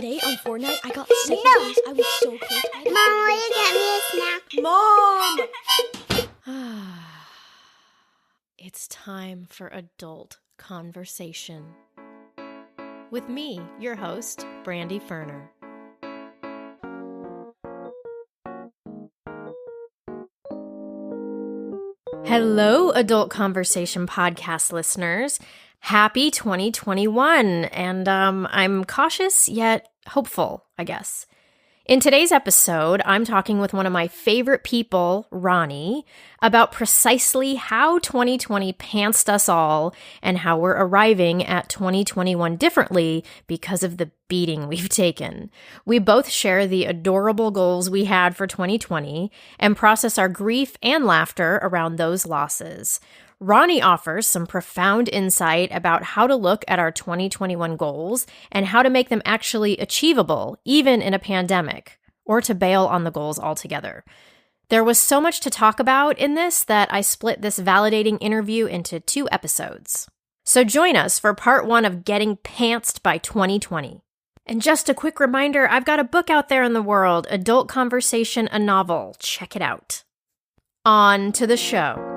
Today on Fortnite, I got second place. I was so close. Mom, will you get me a snack? Mom! It's time for adult conversation. With me, your host, Brandy Ferner. Hello, Adult Conversation podcast listeners. Happy 2021, and I'm cautious yet hopeful, I guess. In today's episode, I'm talking with one of my favorite people, Ronnie, about precisely how 2020 pantsed us all and how we're arriving at 2021 differently because of the beating we've taken. We both share the adorable goals we had for 2020 and process our grief and laughter around those losses. Ronnie offers some profound insight about how to look at our 2021 goals and how to make them actually achievable, even in a pandemic, or to bail on the goals altogether. There was so much to talk about in this that I split this validating interview into 2 episodes. So join us for part 1 of Getting Pantsed by 2020. And just a quick reminder, I've got a book out there in the world, Adult Conversation, a novel. Check it out. On to the show.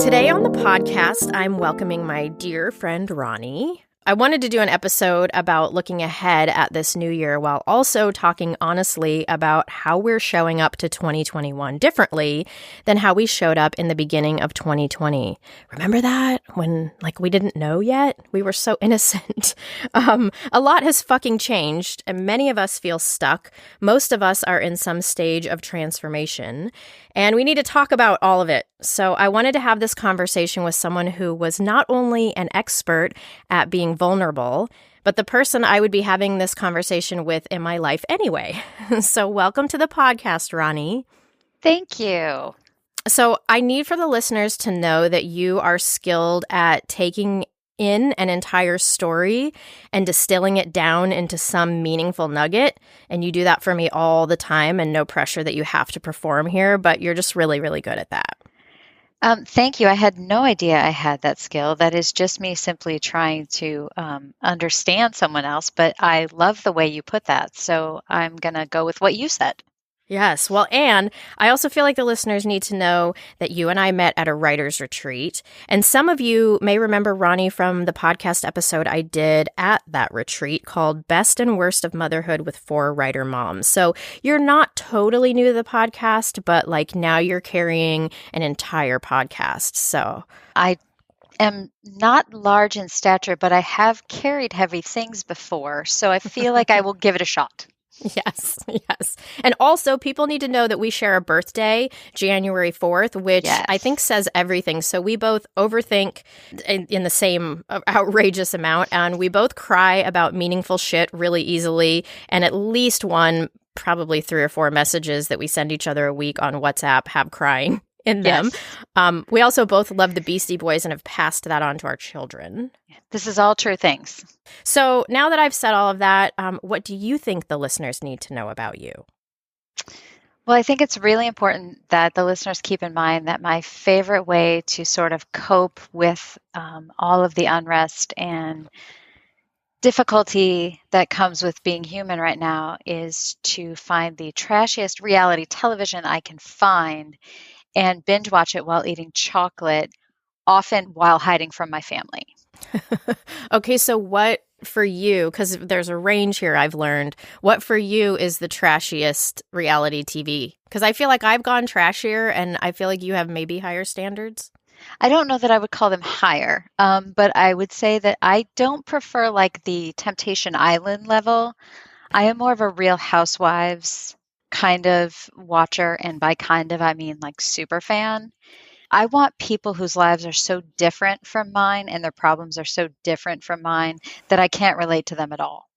Today on the podcast, I'm welcoming my dear friend Ronnie. I wanted to do an episode about looking ahead at this new year while also talking honestly about how we're showing up to 2021 differently than how we showed up in the beginning of 2020. Remember that? When, we didn't know yet? We were so innocent. A lot has fucking changed, and many of us feel stuck. Most of us are in some stage of transformation, and we need to talk about all of it. So I wanted to have this conversation with someone who was not only an expert at being vulnerable, but the person I would be having this conversation with in my life anyway. So welcome to the podcast, Ronnie. Thank you. So I need for the listeners to know that you are skilled at taking in an entire story and distilling it down into some meaningful nugget. And you do that for me all the time, and no pressure that you have to perform here, but you're just really, really good at that. Thank you. I had no idea I had that skill. That is just me simply trying to understand someone else, but I love the way you put that. So I'm going to go with what you said. Yes. Well, and I also feel like the listeners need to know that you and I met at a writer's retreat. And some of you may remember Ronnie from the podcast episode I did at that retreat called Best and Worst of Motherhood with 4 Writer Moms. So you're not totally new to the podcast, but now you're carrying an entire podcast. So I am not large in stature, but I have carried heavy things before. So I feel like I will give it a shot. Yes. And also, people need to know that we share a birthday, January 4th, which I think says everything. So we both overthink in the same outrageous amount, and we both cry about meaningful shit really easily, and at least one, probably 3 or 4 messages that we send each other a week on WhatsApp have crying in them. Yes. We also both love the Beastie Boys and have passed that on to our children. This is all true things. So now that I've said all of that, what do you think the listeners need to know about you? Well, I think it's really important that the listeners keep in mind that my favorite way to sort of cope with all of the unrest and difficulty that comes with being human right now is to find the trashiest reality television I can find and binge watch it while eating chocolate, often while hiding from my family. Okay, so what for you, because there's a range here I've learned, what for you is the trashiest reality TV? Because I feel like I've gone trashier, and I feel like you have maybe higher standards. I don't know that I would call them higher, but I would say that I don't prefer the Temptation Island level. I am more of a Real Housewives kind of watcher, and by kind of, I mean super fan. I want people whose lives are so different from mine and their problems are so different from mine that I can't relate to them at all.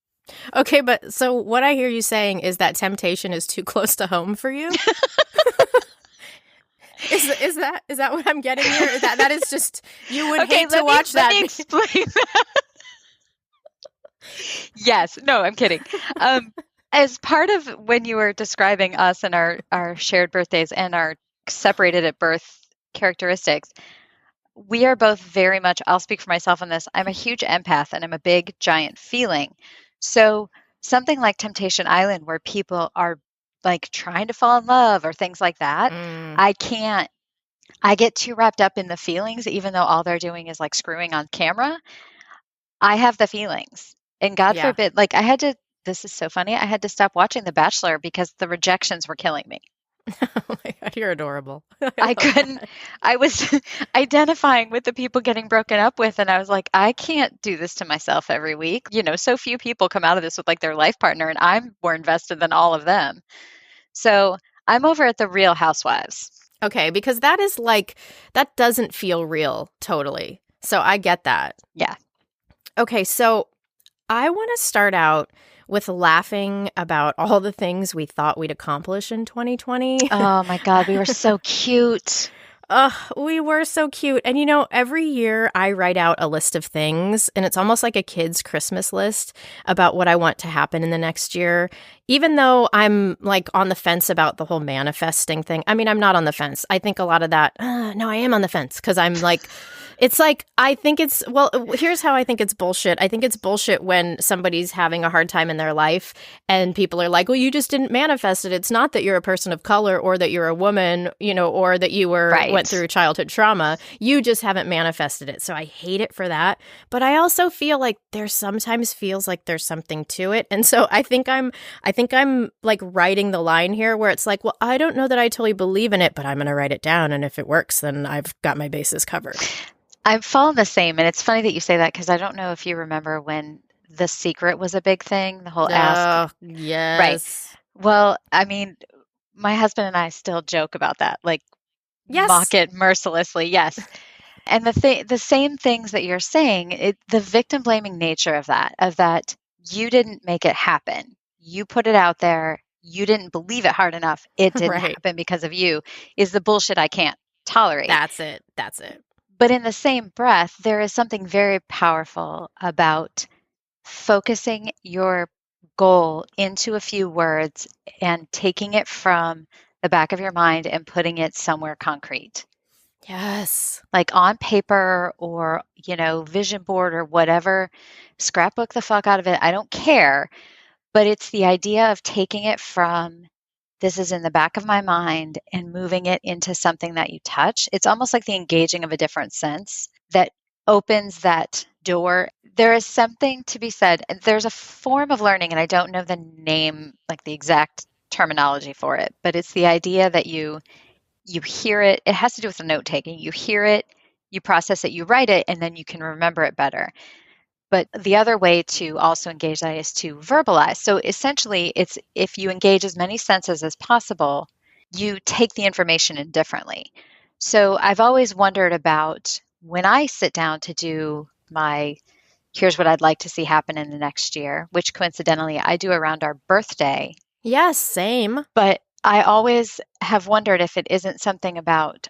Okay, but so what I hear you saying is that Temptation is too close to home for you? Is that what I'm getting here? That is just, you would hate to watch that. Let me explain that. Yes. No, I'm kidding. As part of when you were describing us and our shared birthdays and our separated at birth characteristics, we are both very much, I'll speak for myself on this. I'm a huge empath and I'm a big, giant feeling. So something like Temptation Island, where people are like trying to fall in love or things like that, I can't, I get too wrapped up in the feelings, even though all they're doing is like screwing on camera. I have the feelings. And God Yeah. forbid, this is so funny. I had to stop watching The Bachelor because the rejections were killing me. Oh my God, you're adorable. I couldn't, that. I was identifying with the people getting broken up with, and I was like, I can't do this to myself every week. So few people come out of this with like their life partner, and I'm more invested than all of them. So I'm over at the Real Housewives. Okay, because that is like, that doesn't feel real totally. So I get that. Yeah. Okay, so I want to start out with laughing about all the things we thought we'd accomplish in 2020. Oh my God, we were so cute. We were so cute. And every year I write out a list of things, and it's almost like a kid's Christmas list about what I want to happen in the next year. Even though I'm like on the fence about the whole manifesting thing. I mean, I'm not on the fence. I think a lot of that, no, I am on the fence because I'm like, it's like, here's how I think it's bullshit. I think it's bullshit when somebody's having a hard time in their life and people are like, well, you just didn't manifest it. It's not that you're a person of color or that you're a woman, or that you went through childhood trauma. You just haven't manifested it. So I hate it for that. But I also feel like there sometimes feels like there's something to it. And so I think I'm like writing the line here where it's like, well, I don't know that I totally believe in it, but I'm going to write it down. And if it works, then I've got my bases covered. I've fallen the same. And it's funny that you say that because I don't know if you remember when The Secret was a big thing, the whole ask. Yes. Right. Well, I mean, my husband and I still joke about that, like yes. Mock it mercilessly. Yes. And the same things that you're saying, the victim blaming nature of that you didn't make it happen. You put it out there. You didn't believe it hard enough. It didn't happen because of you is the bullshit I can't tolerate. That's it. But in the same breath, there is something very powerful about focusing your goal into a few words and taking it from the back of your mind and putting it somewhere concrete. Yes. Like on paper or, vision board or whatever. Scrapbook the fuck out of it. I don't care. But it's the idea of taking it from this is in the back of my mind and moving it into something that you touch. It's almost like the engaging of a different sense that opens that door. There is something to be said. There's a form of learning, and I don't know the name, like the exact terminology for it, but it's the idea that you hear it. It has to do with the note taking. You hear it, you process it, you write it, and then you can remember it better. But the other way to also engage that is to verbalize. So essentially, it's if you engage as many senses as possible, you take the information in differently. So I've always wondered about when I sit down to do my here's what I'd like to see happen in the next year, which coincidentally I do around our birthday. Yes, same. But I always have wondered if it isn't something about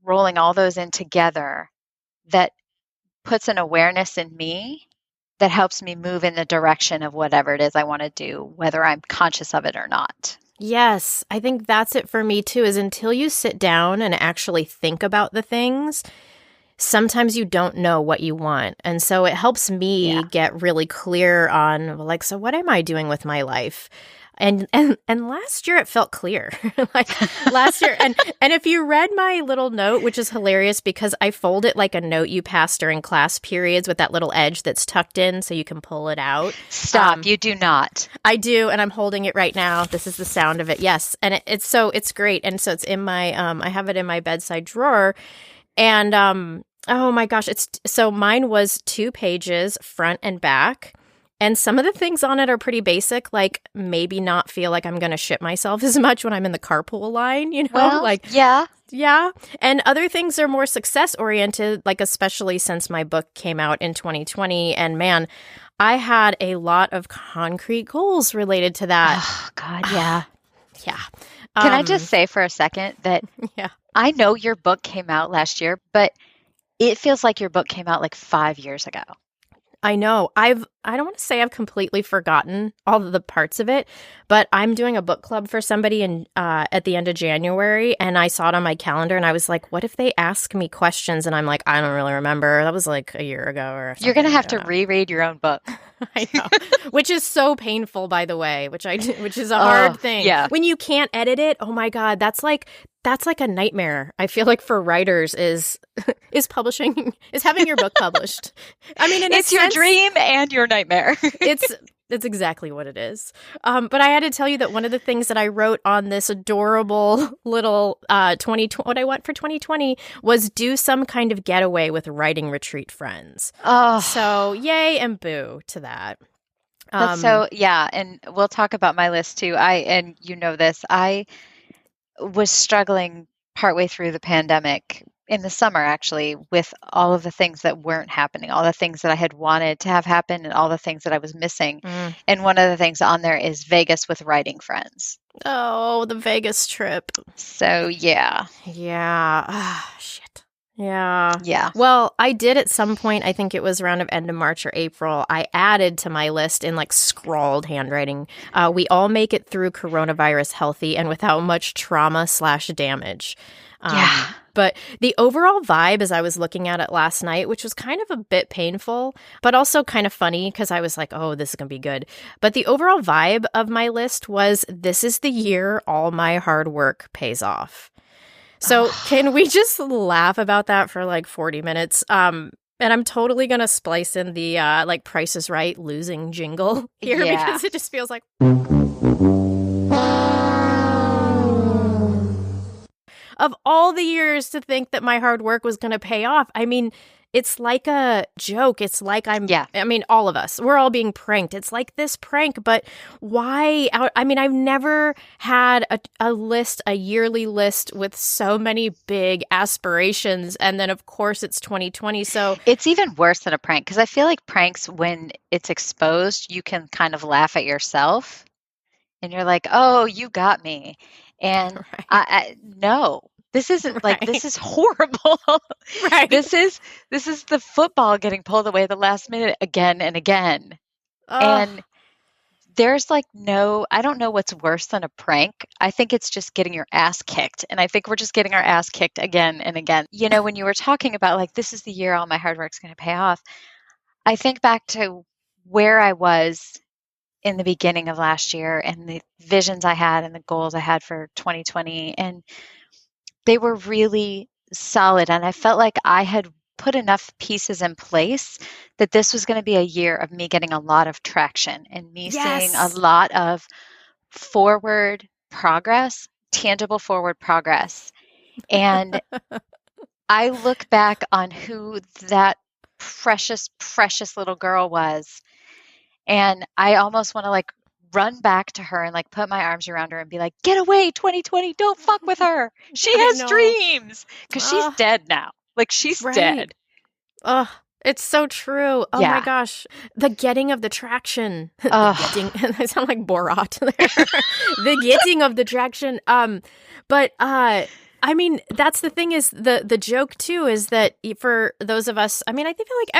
rolling all those in together that puts an awareness in me that helps me move in the direction of whatever it is I want to do, whether I'm conscious of it or not. Yes, I think that's it for me too, is until you sit down and actually think about the things, sometimes you don't know what you want. And so it helps me get really clear on like, so what am I doing with my life? And last year it felt clear. Like last year, and if you read my little note, which is hilarious because I fold it like a note you pass during class periods with that little edge that's tucked in so you can pull it out. Stop, you do not. I do, and I'm holding it right now. This is the sound of it. Yes, and it's great, and so it's in my I have it in my bedside drawer, and oh my gosh, so mine was 2 pages, front and back. And some of the things on it are pretty basic, like maybe not feel like I'm going to shit myself as much when I'm in the carpool line, Well, Yeah. And other things are more success oriented, like especially since my book came out in 2020. And man, I had a lot of concrete goals related to that. Oh, God, yeah. Yeah. Can I just say for a second that I know your book came out last year, but it feels like your book came out like 5 years ago. I know. I don't want to say I've completely forgotten all of the parts of it, but I'm doing a book club for somebody at the end of January, and I saw it on my calendar, and I was like, what if they ask me questions? And I'm like, I don't really remember. That was like a year ago or something. You're going to have to reread your own book. I know. Which is so painful, by the way, which is a hard thing. Yeah. When you can't edit it, oh my God, that's like a nightmare. I feel like for writers is publishing, is having your book published. I mean, it's your dream and your nightmare. It's exactly what it is. But I had to tell you that one of the things that I wrote on this adorable little what I want for 2020 was do some kind of getaway with writing retreat friends. Oh, so yay and boo to that. And we'll talk about my list too. And you know this, I was struggling partway through the pandemic in the summer, actually, with all of the things that weren't happening, all the things that I had wanted to have happen and all the things that I was missing. And one of the things on there is Vegas with writing friends. Oh, the Vegas trip. So, yeah. Yeah. Shit. Yeah. Yeah. Well, I did at some point, I think it was around of end of March or April, I added to my list in like scrawled handwriting, we all make it through coronavirus healthy and without much trauma/damage. Yeah. But the overall vibe as I was looking at it last night, which was kind of a bit painful, but also kind of funny because I was like, oh, this is going to be good. But the overall vibe of my list was, this is the year all my hard work pays off. So can we just laugh about that for like 40 minutes? And I'm totally going to splice in the like Price is Right losing jingle here because it just feels like... Of all the years to think that my hard work was going to pay off, I mean, it's like a joke. It's like I mean, all of us, we're all being pranked. It's like this prank, but why? I mean, I've never had a yearly list with so many big aspirations. And then, of course, it's 2020. So it's even worse than a prank because I feel like pranks, when it's exposed, you can kind of laugh at yourself and you're like, oh, you got me. And no, this isn't like, this is horrible. Right. This is the football getting pulled away at the last minute again and again. And there's like I don't know what's worse than a prank. I think it's just getting your ass kicked. And I think we're just getting our ass kicked again and again. You know, when you were talking about like, this is the year all my hard work's going to pay off, I think back to where I was in the beginning of last year and the visions I had and the goals I had for 2020. And they were really solid. And I felt like I had put enough pieces in place that this was going to be a year of me getting a lot of traction and me seeing a lot of forward progress, tangible forward progress. And I look back on who that precious, precious little girl was. And I almost want to like run back to her and like put my arms around her and be like, get away, 2020, don't fuck with her. She has dreams. Because she's dead now. Like she's dead. Oh, it's so true. Oh my gosh. The getting of the traction. I sound like Borat there. The getting of the traction. I mean, that's the thing is the joke too is that for those of us, I mean, I feel like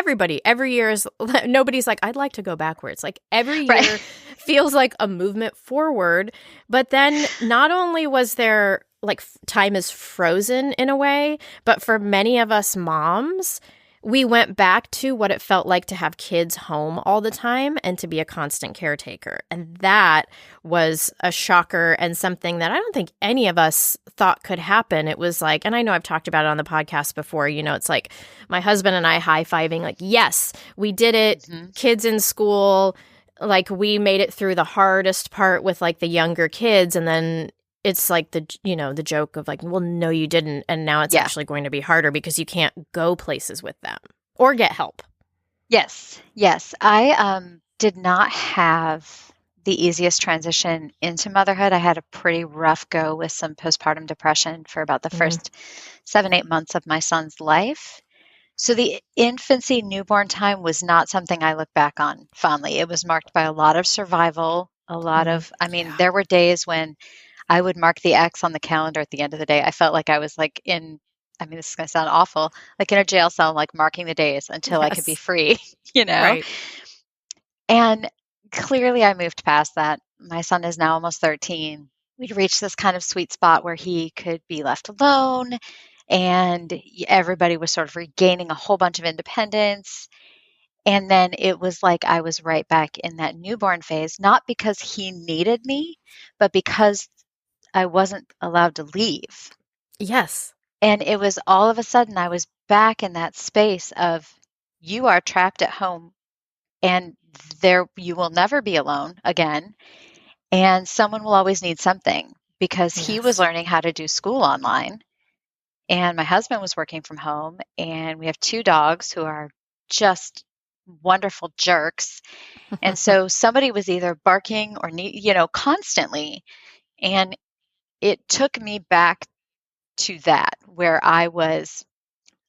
every year is, nobody's like, I'd like to go backwards. Like every year feels like a movement forward. But then not only was there like time is frozen in a way, but for many of us moms, we went back to what it felt like to have kids home all the time and to be a constant caretaker. And that was a shocker and something that I don't think any of us thought could happen. It was like, and I know I've talked about it on the podcast before, you know, it's like my husband and I high-fiving, like, yes, we did it. Kids in school, like we made it through the hardest part with like the younger kids. And then it's like the joke of like, well, no, you didn't. And now it's actually going to be harder because you can't go places with them or get help. Yes. I did not have the easiest transition into motherhood. I had a pretty rough go with some postpartum depression for about the first 7-8 months of my son's life. So the infancy, newborn time was not something I look back on fondly. It was marked by a lot of survival, there were days when I would mark the X on the calendar at the end of the day. I felt like I was like in I mean, this is going to sound awful, like in a jail cell, like marking the days until I could be Yes. free, you know? Right. And clearly I moved past that. My son is now almost 13. We'd reached this kind of sweet spot where he could be left alone and everybody was sort of regaining a whole bunch of independence. And then it was like I was right back in that newborn phase, not because he needed me, but because I wasn't allowed to leave. Yes. And it was all of a sudden I was back in that space of you are trapped at home and there you will never be alone again. And someone will always need something because he was Yes. learning how to do school online. And my husband was working from home. And we have 2 dogs who are just wonderful jerks. And so somebody was either barking or, constantly. And it took me back to that where I was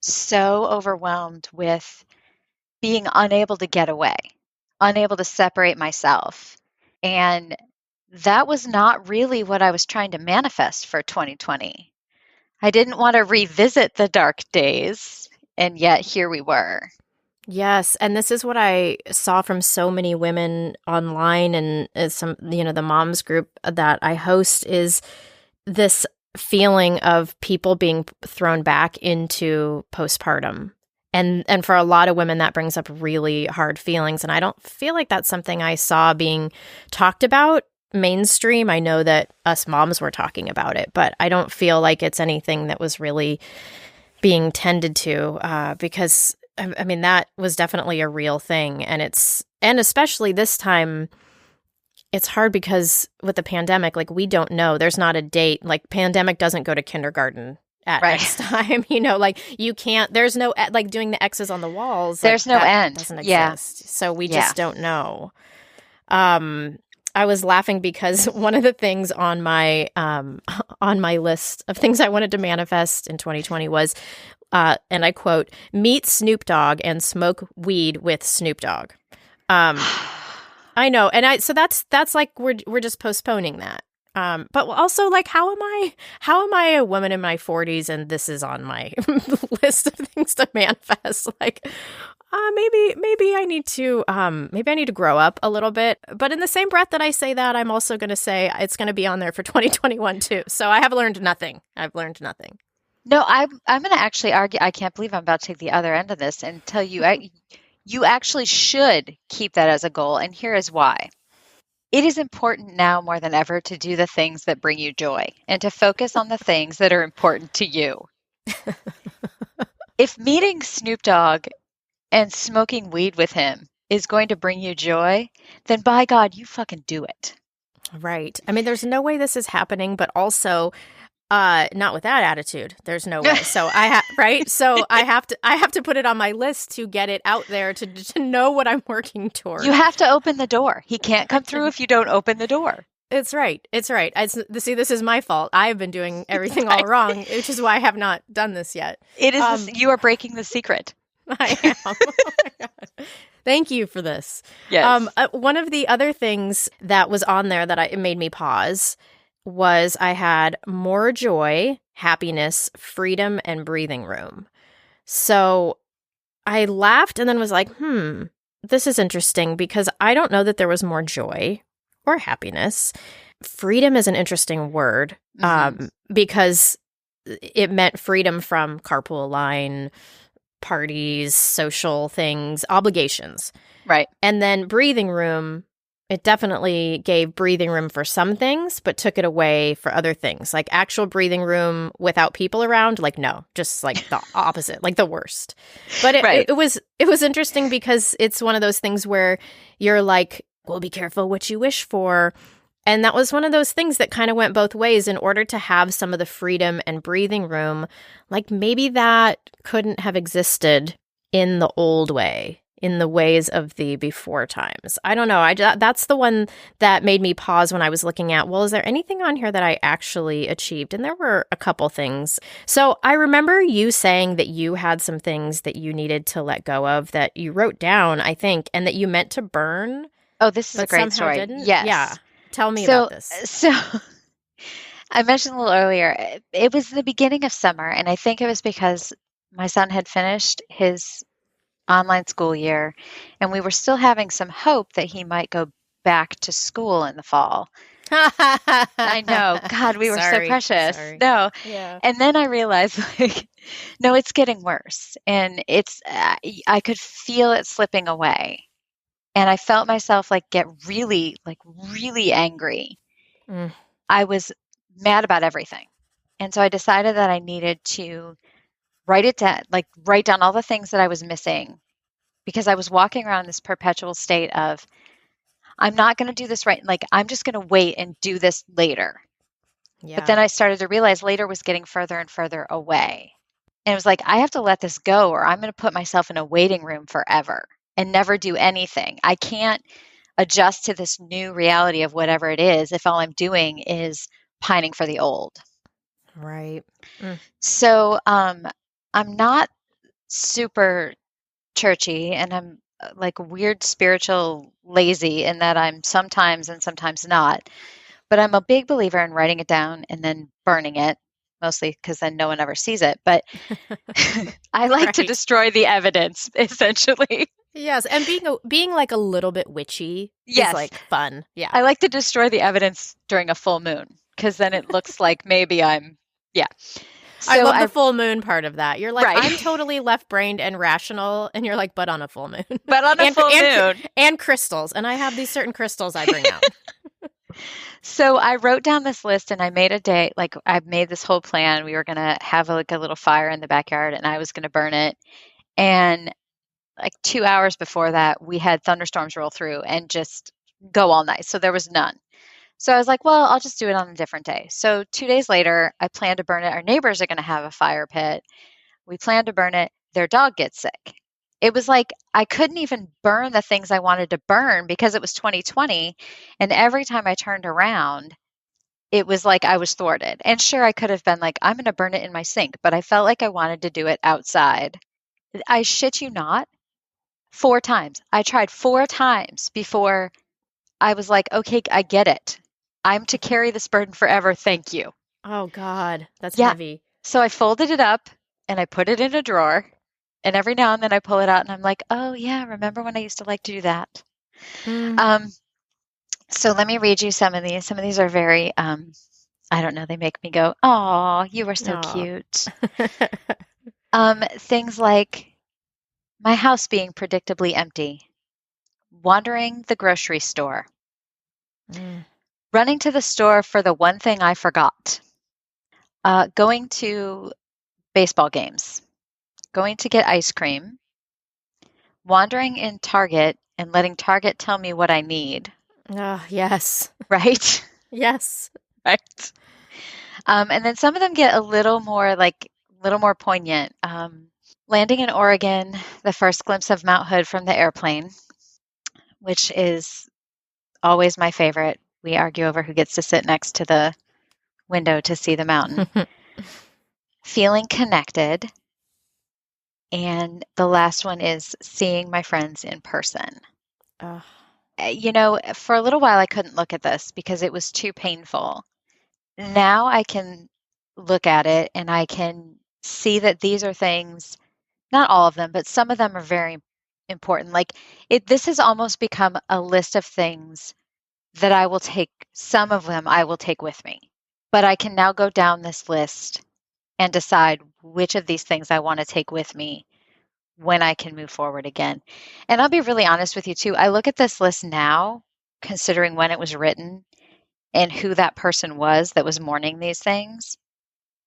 so overwhelmed with being unable to get away, unable to separate myself. And that was not really what I was trying to manifest for 2020. I didn't want to revisit the dark days, and yet here we were. Yes, and this is what I saw from so many women online and some, the moms group that I host is this feeling of people being thrown back into postpartum. And for a lot of women, that brings up really hard feelings. And I don't feel like that's something I saw being talked about mainstream. I know that us moms were talking about it, but I don't feel like it's anything that was really being tended to because I mean, that was definitely a real thing. And especially this time, it's hard because with the pandemic, like we don't know, there's not a date, like pandemic doesn't go to kindergarten at X time, like you can't, there's no, like doing the X's on the walls. There's like, no end. Doesn't exist. Yeah. So we just don't know. I was laughing because one of the things on my list of things I wanted to manifest in 2020 was, and I quote, meet Snoop Dogg and smoke weed with Snoop Dogg. I know. And so that's like, we're just postponing that. But also like, how am I a woman in my 40s and this is on my list of things to manifest? Like, maybe I need to grow up a little bit. But in the same breath that I say that, I'm also going to say it's going to be on there for 2021 too. So I have learned nothing. I've learned nothing. No, I'm going to actually argue. I can't believe I'm about to take the other end of this and tell you, you actually should keep that as a goal. And here is why. It is important now more than ever to do the things that bring you joy and to focus on the things that are important to you. If meeting Snoop Dogg and smoking weed with him is going to bring you joy, then by God, you fucking do it. Right. I mean, there's no way this is happening, but also not with that attitude. There's no way. So right. So I have to put it on my list to get it out there to know what I'm working toward. You have to open the door. He can't come through if you don't open the door. It's right. It's right. See, this is my fault. I have been doing everything all wrong, which is why I have not done this yet. It is. You are breaking the secret. I am. Oh my God. Thank you for this. Yes. One of the other things that was on there that it made me pause was I had more joy, happiness, freedom, and breathing room. So I laughed and then was like, this is interesting because I don't know that there was more joy or happiness. Freedom is an interesting word because it meant freedom from carpool line, parties, social things, obligations. Right. And then breathing room, it definitely gave breathing room for some things, but took it away for other things. Like actual breathing room without people around, like no, just like the opposite, like the worst. But it was interesting because it's one of those things where you're like, well, be careful what you wish for. And that was one of those things that kind of went both ways in order to have some of the freedom and breathing room. Like maybe that couldn't have existed in the old way, in the ways of the before times. I don't know. That's the one that made me pause when I was looking at, well, is there anything on here that I actually achieved? And there were a couple things. So I remember you saying that you had some things that you needed to let go of that you wrote down, I think, and that you meant to burn. Oh, this is a great story. Didn't. Yes. Yeah. Tell me about this. So I mentioned a little earlier, it was the beginning of summer, and I think it was because my son had finished his online school year, and we were still having some hope that he might go back to school in the fall. I know. God, we were so precious. Sorry. No. Yeah. And then I realized, like, no, it's getting worse. And I could feel it slipping away. And I felt myself like get really, like, really angry. Mm. I was mad about everything. And so I decided that I needed to write down all the things that I was missing, because I was walking around this perpetual state of, I'm not going to do this right. Like, I'm just going to wait and do this later. Yeah. But then I started to realize later was getting further and further away. And it was like, I have to let this go, or I'm going to put myself in a waiting room forever and never do anything. I can't adjust to this new reality of whatever it is if all I'm doing is pining for the old. Right. Mm. So I'm not super churchy, and I'm like weird spiritual lazy in that I'm sometimes and sometimes not. But I'm a big believer in writing it down and then burning it, mostly because then no one ever sees it. But I like to Right. destroy the evidence, essentially. Yes, and being like a little bit witchy Yes. is like fun. Yeah. I like to destroy the evidence during a full moon, because then it looks like maybe I'm, yeah. So I love the full moon part of that. You're like, Right. I'm totally left-brained and rational, and you're like, but on a full moon. But on a full moon. And crystals. And I have these certain crystals I bring out. So I wrote down this list, and I made a day, like I made this whole plan. We were going to have like a little fire in the backyard, and I was going to burn it. And like 2 hours before that, we had thunderstorms roll through and just go all night. So there was none. So I was like, well, I'll just do it on a different day. So 2 days later, I plan to burn it. Our neighbors are going to have a fire pit. We plan to burn it. Their dog gets sick. It was like I couldn't even burn the things I wanted to burn because it was 2020. And every time I turned around, it was like I was thwarted. And sure, I could have been like, I'm going to burn it in my sink, but I felt like I wanted to do it outside. I shit you not, 4 times. I tried 4 times before I was like, okay, I get it. I'm to carry this burden forever. Thank you. Oh, God. That's Yeah. heavy. So I folded it up and I put it in a drawer. And every now and then I pull it out and I'm like, oh, yeah, remember when I used to like to do that? Mm. So let me read you some of these. Some of these are very, I don't know, they make me go, oh, you were so Aw. cute. Things like my house being predictably empty, wandering the grocery store, Mm. running to the store for the one thing I forgot, going to baseball games, going to get ice cream, wandering in Target and letting Target tell me what I need, Yes. right? Yes. Right. And then some of them get a little more poignant. Landing in Oregon, the first glimpse of Mount Hood from the airplane, which is always my favorite. We argue over who gets to sit next to the window to see the mountain. Feeling connected. And the last one is seeing my friends in person. You know, for a little while I couldn't look at this because it was too painful. Now I can look at it and I can see that these are things, not all of them, but some of them are very important. Like this has almost become a list of things that I will take, some of them I will take with me. But I can now go down this list and decide which of these things I want to take with me when I can move forward again. And I'll be really honest with you too. I look at this list now, considering when it was written and who that person was that was mourning these things.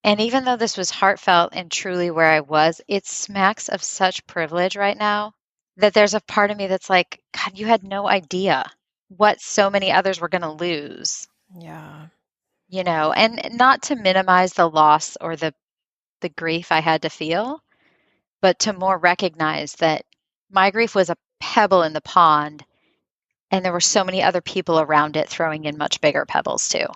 And even though this was heartfelt and truly where I was, it smacks of such privilege right now that there's a part of me that's like, God, you had no idea what so many others were going to lose. Yeah. You know, and not to minimize the loss or the grief I had to feel, but to more recognize that my grief was a pebble in the pond and there were so many other people around it throwing in much bigger pebbles too.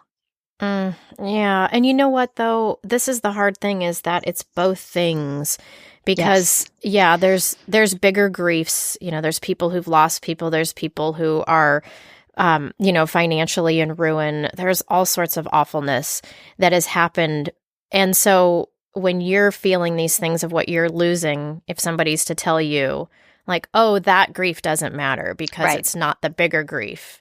Yeah. And you know what, though? This is the hard thing, is that it's both things. Because, yeah, there's bigger griefs. You know, there's people who've lost people. There's people who are financially in ruin. There's all sorts of awfulness that has happened. And so when you're feeling these things of what you're losing, if somebody's to tell you, like, oh, that grief doesn't matter because it's not the bigger grief,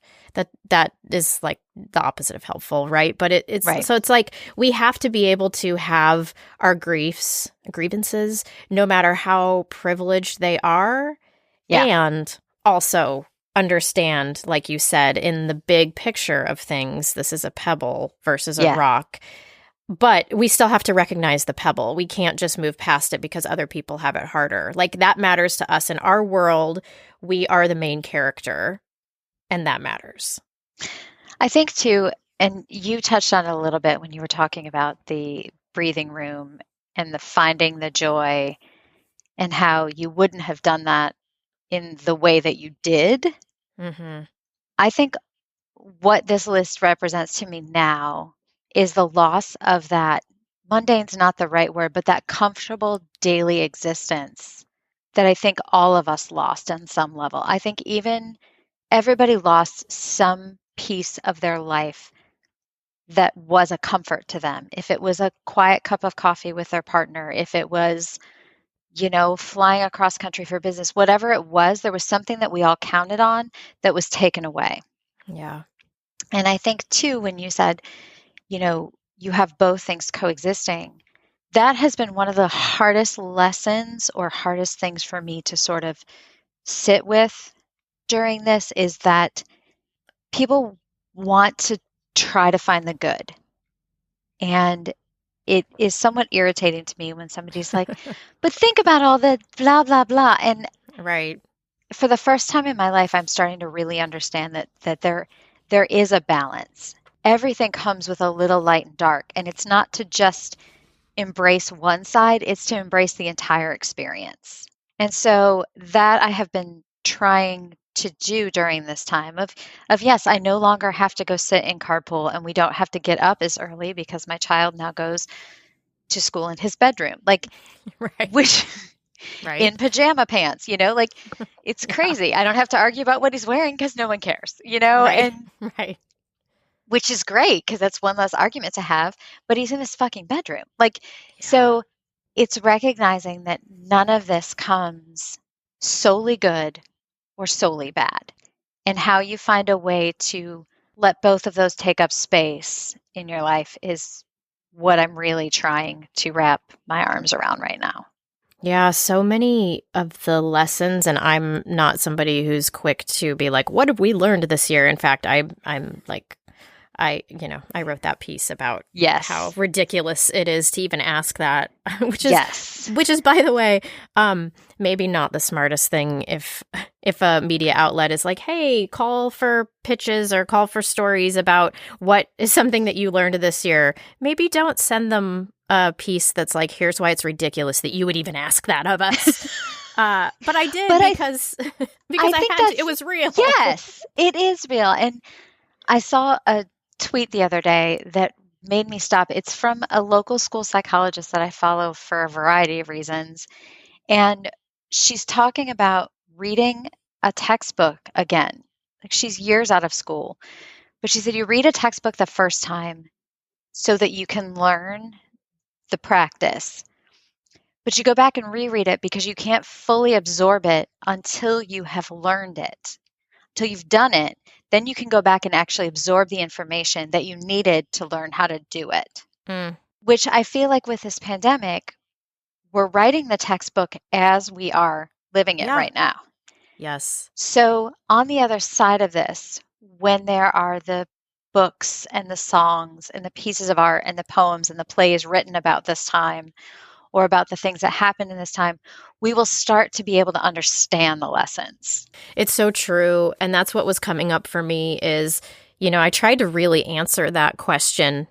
that is like the opposite of helpful, right? But it's so it's like we have to be able to have our grievances, no matter how privileged they are, and also understand, like you said, in the big picture of things, this is a pebble versus a rock. But we still have to recognize the pebble. We can't just move past it because other people have it harder. Like, that matters to us in our world. We are the main character, and that matters. I think too, and you touched on it a little bit when you were talking about the breathing room and the finding the joy and how you wouldn't have done that in the way that you did. Mm-hmm. I think what this list represents to me now is the loss of that, mundane's not the right word, but that comfortable daily existence that I think all of us lost on some level. I think even everybody lost some piece of their life that was a comfort to them. If it was a quiet cup of coffee with their partner, if it was, flying across country for business, whatever it was, there was something that we all counted on that was taken away. Yeah. And I think too, when you said, you have both things coexisting, that has been one of the hardest lessons or hardest things for me to sort of sit with during this, is that people want to try to find the good. And it is somewhat irritating to me when somebody's like, but think about all the blah, blah, blah. And for the first time in my life, I'm starting to really understand that there is a balance. Everything comes with a little light and dark, and it's not to just embrace one side, it's to embrace the entire experience. And so that I have been trying to do during this time of yes, I no longer have to go sit in carpool, and we don't have to get up as early because my child now goes to school in his bedroom, which in pajama pants, it's crazy. I don't have to argue about what he's wearing because no one cares, and which is great because that's one less argument to have, but he's in his fucking bedroom. So it's recognizing that none of this comes solely good or solely bad, and how you find a way to let both of those take up space in your life is what I'm really trying to wrap my arms around right now. Yeah, so many of the lessons, and I'm not somebody who's quick to be like, what have we learned this year? In fact, I'm like, I wrote that piece about how ridiculous it is to even ask that, which is, by the way, maybe not the smartest thing if a media outlet is like, hey, call for pitches or call for stories about what is something that you learned this year. Maybe don't send them a piece that's like, here's why it's ridiculous that you would even ask that of us. But I did because it was real. Yes, it is real. And I saw a tweet the other day that made me stop. It's from a local school psychologist that I follow for a variety of reasons. And she's talking about reading a textbook again. Like, she's years out of school. But she said, you read a textbook the first time so that you can learn the practice. But you go back and reread it because you can't fully absorb it until you have learned it. Until you've done it, then you can go back and actually absorb the information that you needed to learn how to do it. Which I feel like with this pandemic, we're writing the textbook as we are living it right now. Yes. So on the other side of this, when there are the books and the songs and the pieces of art and the poems and the plays written about this time, or about the things that happened in this time, we will start to be able to understand the lessons. It's so true. And that's what was coming up for me is, I tried to really answer that question,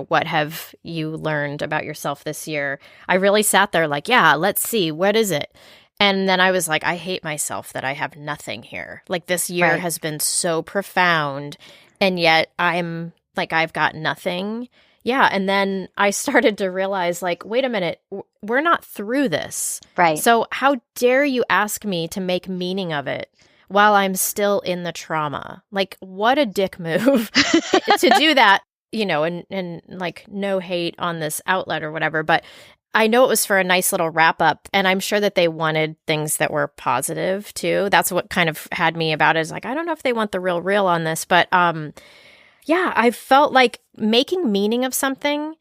what have you learned about yourself this year? I really sat there like, yeah, let's see, what is it? And then I was like, I hate myself that I have nothing here. Like, this year has been so profound, and yet I'm like, I've got nothing. Yeah. And then I started to realize, like, wait a minute, we're not through this. Right. So how dare you ask me to make meaning of it while I'm still in the trauma. Like, what a dick move to do that, and like no hate on this outlet or whatever, but I know it was for a nice little wrap up, and I'm sure that they wanted things that were positive too. That's what kind of had me about it, is like, I don't know if they want the real on this, but yeah, I felt like making meaning of something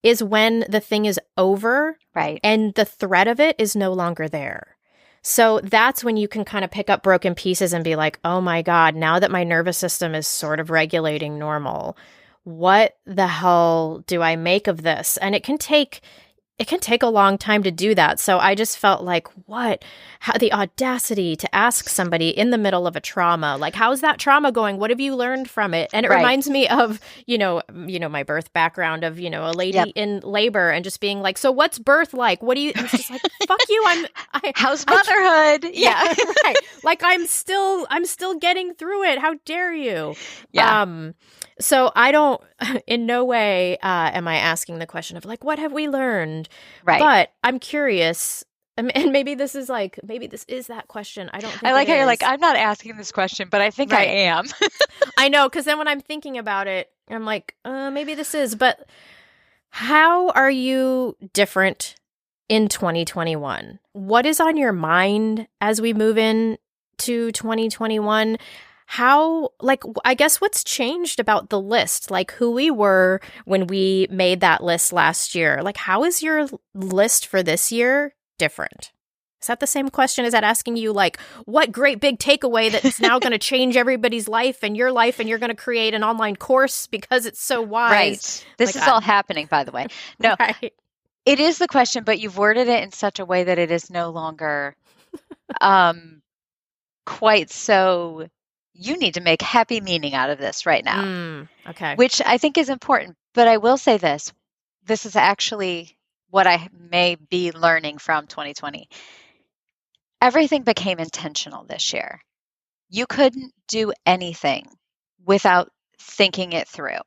is when the thing is over, right, and the threat of it is no longer there. So that's when you can kind of pick up broken pieces and be like, oh my God, now that my nervous system is sort of regulating normal, what the hell do I make of this? And it can take a long time to do that. So I just felt like, how the audacity to ask somebody in the middle of a trauma, like, how's that trauma going? What have you learned from it? And it reminds me of, my birth background of, a lady in labor and just being like, so what's birth like? What do you, and it's just like, fuck you. How's motherhood? Yeah. Right. Like, I'm still getting through it. How dare you? Yeah. So I don't, in no way am I asking the question of like, what have we learned? Right. But I'm curious, and maybe this is that question. I don't think I like it how you're is. like, I'm not asking this question, but I think I am. I know, because then when I'm thinking about it, I'm like, maybe this is. But how are you different in 2021? What is on your mind as we move in to 2021? How, like, I guess what's changed about the list, like who we were when we made that list last year? Like, how is your list for this year different? Is that the same question? Is that asking you, like, what great big takeaway that's now going to change everybody's life and you're going to create an online course because it's so wise? Right. This is all happening, by the way. No, It is the question, but you've worded it in such a way that it is no longer quite so. You need to make happy meaning out of this right now. Okay. Which I think is important. But I will say this. This is actually what I may be learning from 2020. Everything became intentional this year. You couldn't do anything without thinking it through.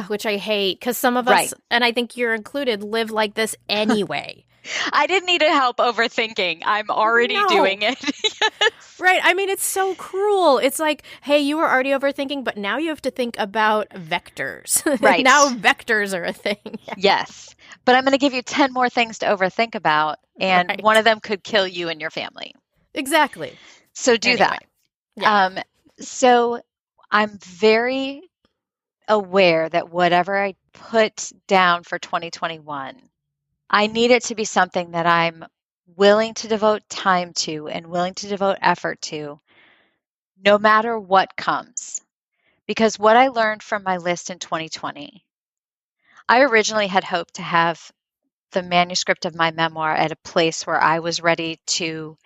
Which I hate, because some of us, and I think you're included, live like this anyway. I didn't need help overthinking. I'm already doing it. Yes. Right. I mean, it's so cruel. It's like, hey, you were already overthinking, but now you have to think about vectors. Right. Now vectors are a thing. Yeah. Yes. But I'm going to give you 10 more things to overthink about, and one of them could kill you and your family. Exactly. So do that. Yeah. So I'm very aware that whatever I put down for 2021, I need it to be something that I'm willing to devote time to and willing to devote effort to, no matter what comes. Because what I learned from my list in 2020, I originally had hoped to have the manuscript of my memoir at a place where I was ready to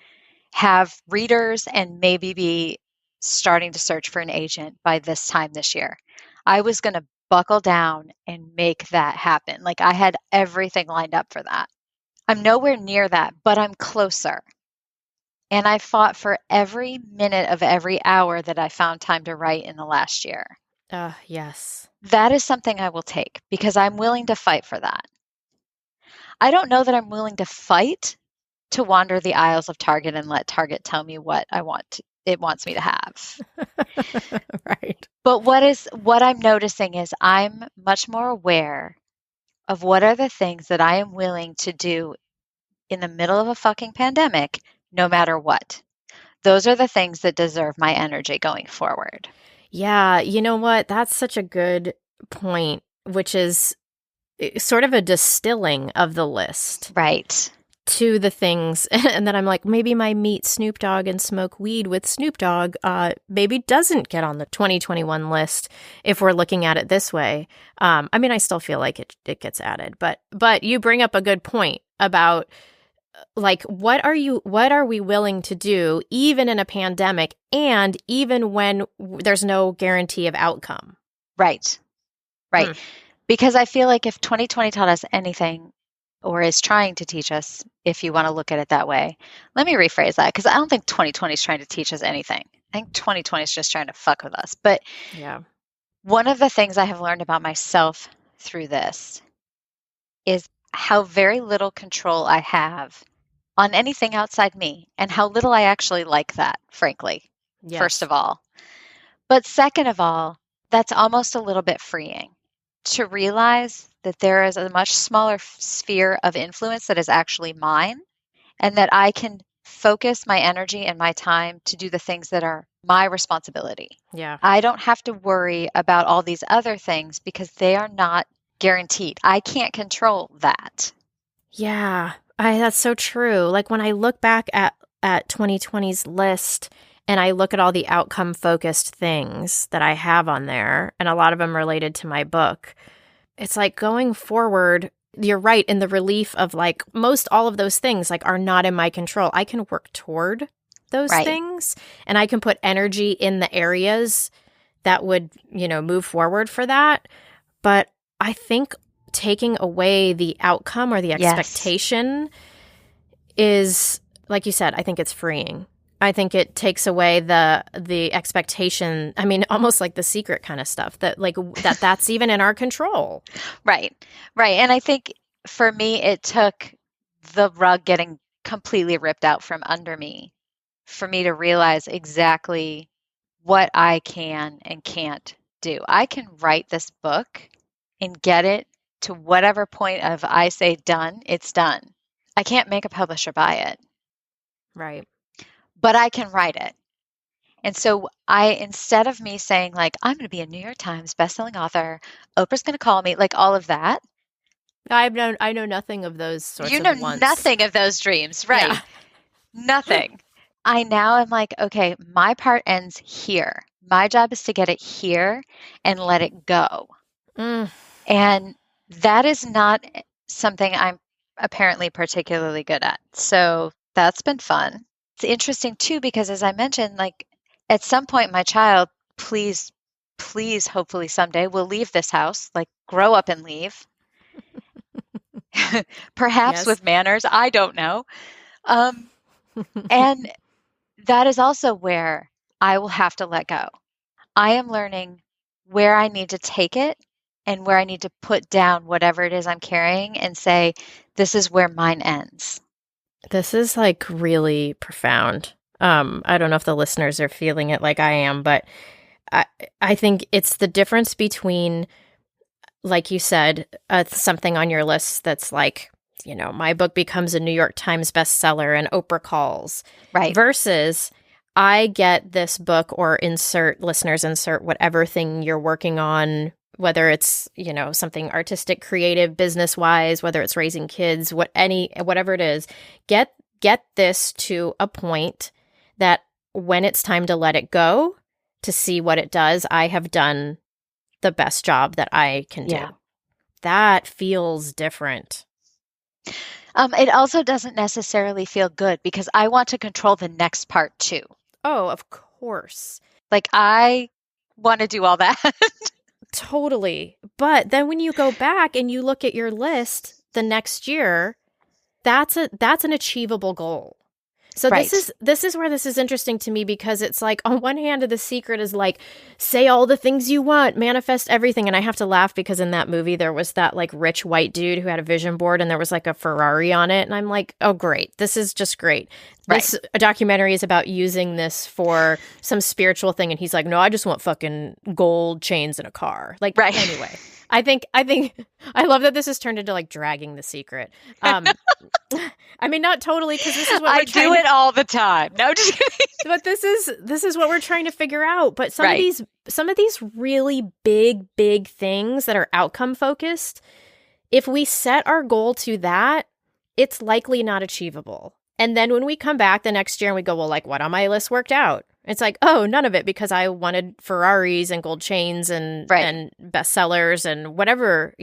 have readers and maybe be starting to search for an agent by this time this year. I was going to buckle down and make that happen. Like, I had everything lined up for that. I'm nowhere near that, but I'm closer. And I fought for every minute of every hour that I found time to write in the last year. Yes. That is something I will take because I'm willing to fight for that. I don't know that I'm willing to fight to wander the aisles of Target and let Target tell me what it wants me to have. Right. But what I'm noticing is I'm much more aware of what are the things that I am willing to do in the middle of a fucking pandemic, no matter what. Those are the things that deserve my energy going forward. Yeah, you know what? That's such a good point, which is sort of a distilling of the list. Right. To the things, and then I'm like, maybe my meet Snoop Dogg and smoke weed with Snoop Dogg maybe doesn't get on the 2021 list if we're looking at it this way. I mean, I still feel like it gets added, but you bring up a good point about like, what are we willing to do even in a pandemic and even when there's no guarantee of outcome? Right. Because I feel like if 2020 taught us anything, or is trying to teach us, if you want to look at it that way. Let me rephrase that, because I don't think 2020 is trying to teach us anything. I think 2020 is just trying to fuck with us. But yeah, one of the things I have learned about myself through this is how very little control I have on anything outside me, and how little I actually like that, frankly. first Yes. of all. But second of all, that's almost a little bit freeing to realize that there is a much smaller sphere of influence that is actually mine, and that I can focus my energy and my time to do the things that are my responsibility. Yeah. I don't have to worry about all these other things because they are not guaranteed. I can't control that. Yeah. That's so true. Like when I look back at 2020's list and I look at all the outcome focused things that I have on there, and a lot of them related to my book, it's like going forward, you're right in the relief of like most all of those things like are not in my control. I can work toward those Right. things, and I can put energy in the areas that would, move forward for that. But I think taking away the outcome or the Yes. expectation is, like you said, I think it's freeing. I think it takes away the expectation. I mean, almost like The Secret kind of stuff that like that's even in our control. Right. Right. And I think for me, it took the rug getting completely ripped out from under me for me to realize exactly what I can and can't do. I can write this book and get it to whatever point of I say done, it's done. I can't make a publisher buy it, Right. but I can write it. And so instead of me saying like, I'm going to be a New York Times bestselling author, Oprah's going to call me, like all of that. I know nothing of those sorts You of know wants. nothing of those dreams, right? Yeah. Nothing. I now am like, okay, my part ends here. My job is to get it here and let it go. Mm. And that is not something I'm apparently particularly good at. So that's been fun. It's interesting too, because as I mentioned, like at some point, my child, please, hopefully someday will leave this house, like grow up and leave. Perhaps Yes. with manners. I don't know. And that is also where I will have to let go. I am learning where I need to take it and where I need to put down whatever it is I'm carrying and say, this is where mine ends. This is like really profound. I don't know if the listeners are feeling it like I am, but I think it's the difference between, like you said, something on your list that's like, my book becomes a New York Times bestseller and Oprah calls. Right. Versus I get this book, or insert whatever thing you're working on, whether it's, something artistic, creative, business-wise, whether it's raising kids, whatever it is, get this to a point that when it's time to let it go, to see what it does, I have done the best job that I can do. Yeah. That feels different. It also doesn't necessarily feel good because I want to control the next part too. Oh, of course. Like I want to do all that. Totally. But then when you go back and you look at your list the next year, that's an achievable goal. So Right. this is where this is interesting to me, because it's like, on one hand, The Secret is like, say all the things you want, manifest everything. And I have to laugh because in that movie, there was that like rich white dude who had a vision board and there was like a Ferrari on it. And I'm like, oh, great. This is just great. This documentary is about using this for some spiritual thing. And he's like, no, I just want fucking gold chains in a car. Like, Right. Anyway, I think I love that this has turned into like dragging The Secret. I mean, not totally, because this is what I do it all the time. No, just kidding. But this is what we're trying to figure out. But some of these really big things that are outcome focused, if we set our goal to that, it's likely not achievable. And then when we come back the next year and we go, well, like, what on my list worked out? It's like, oh, none of it, because I wanted Ferraris and gold chains and bestsellers and whatever,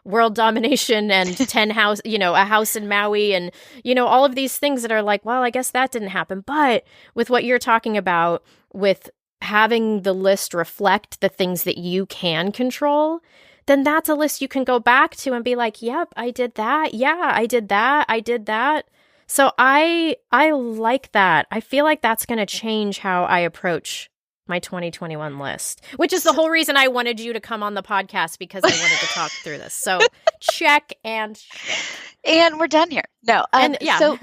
world domination and 10 house, a house in Maui and, all of these things that are like, well, I guess that didn't happen. But with what you're talking about, with having the list reflect the things that you can control, then that's a list you can go back to and be like, yep, I did that. Yeah, I did that. I did that. So I like that. I feel like that's going to change how I approach my 2021 list, which is the whole reason I wanted you to come on the podcast, because I wanted to talk through this. So check and check. And we're done here. No. And yeah.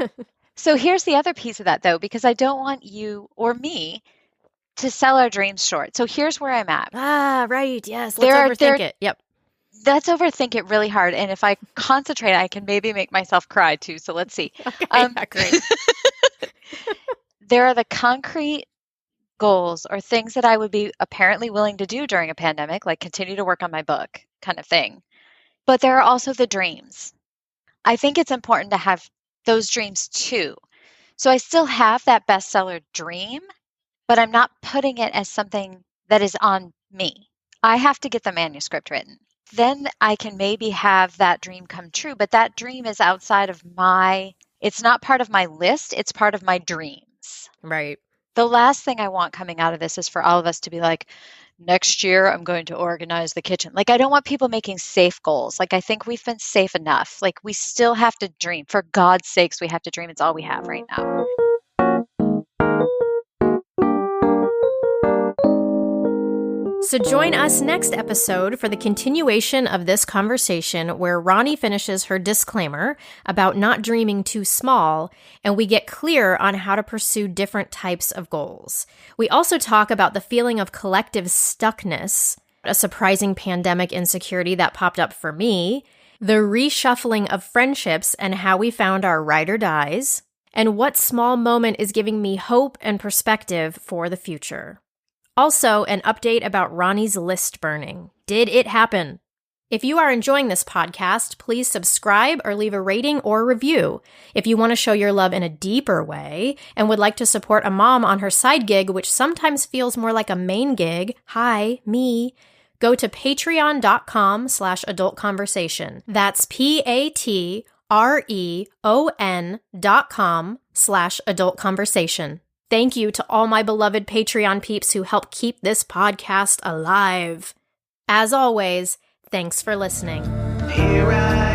So here's the other piece of that, though, because I don't want you or me to sell our dreams short. So here's where I'm at. Ah, right. Yes. Let's overthink it. Yep. Let's overthink it really hard. And if I concentrate, I can maybe make myself cry too. So let's see. Okay, yeah, great. There are the concrete goals or things that I would be apparently willing to do during a pandemic, like continue to work on my book kind of thing. But there are also the dreams. I think it's important to have those dreams too. So I still have that bestseller dream, but I'm not putting it as something that is on me. I have to get the manuscript written. Then I can maybe have that dream come true, but that dream is outside of it's not part of my list, it's part of my dreams. Right. The last thing I want coming out of this is for all of us to be like, next year I'm going to organize the kitchen. Like, I don't want people making safe goals. Like, I think we've been safe enough. Like, we still have to dream. For God's sakes, we have to dream. It's all we have right now. So join us next episode for the continuation of this conversation where Ronnie finishes her disclaimer about not dreaming too small, and we get clear on how to pursue different types of goals. We also talk about the feeling of collective stuckness, a surprising pandemic insecurity that popped up for me, the reshuffling of friendships and how we found our ride or dies, and what small moment is giving me hope and perspective for the future. Also, an update about Ronnie's list burning. Did it happen? If you are enjoying this podcast, please subscribe or leave a rating or review. If you want to show your love in a deeper way and would like to support a mom on her side gig, which sometimes feels more like a main gig, hi, me, go to patreon.com/adultconversation. That's patreon.com/adultconversation. Thank you to all my beloved Patreon peeps who help keep this podcast alive. As always, thanks for listening. Here I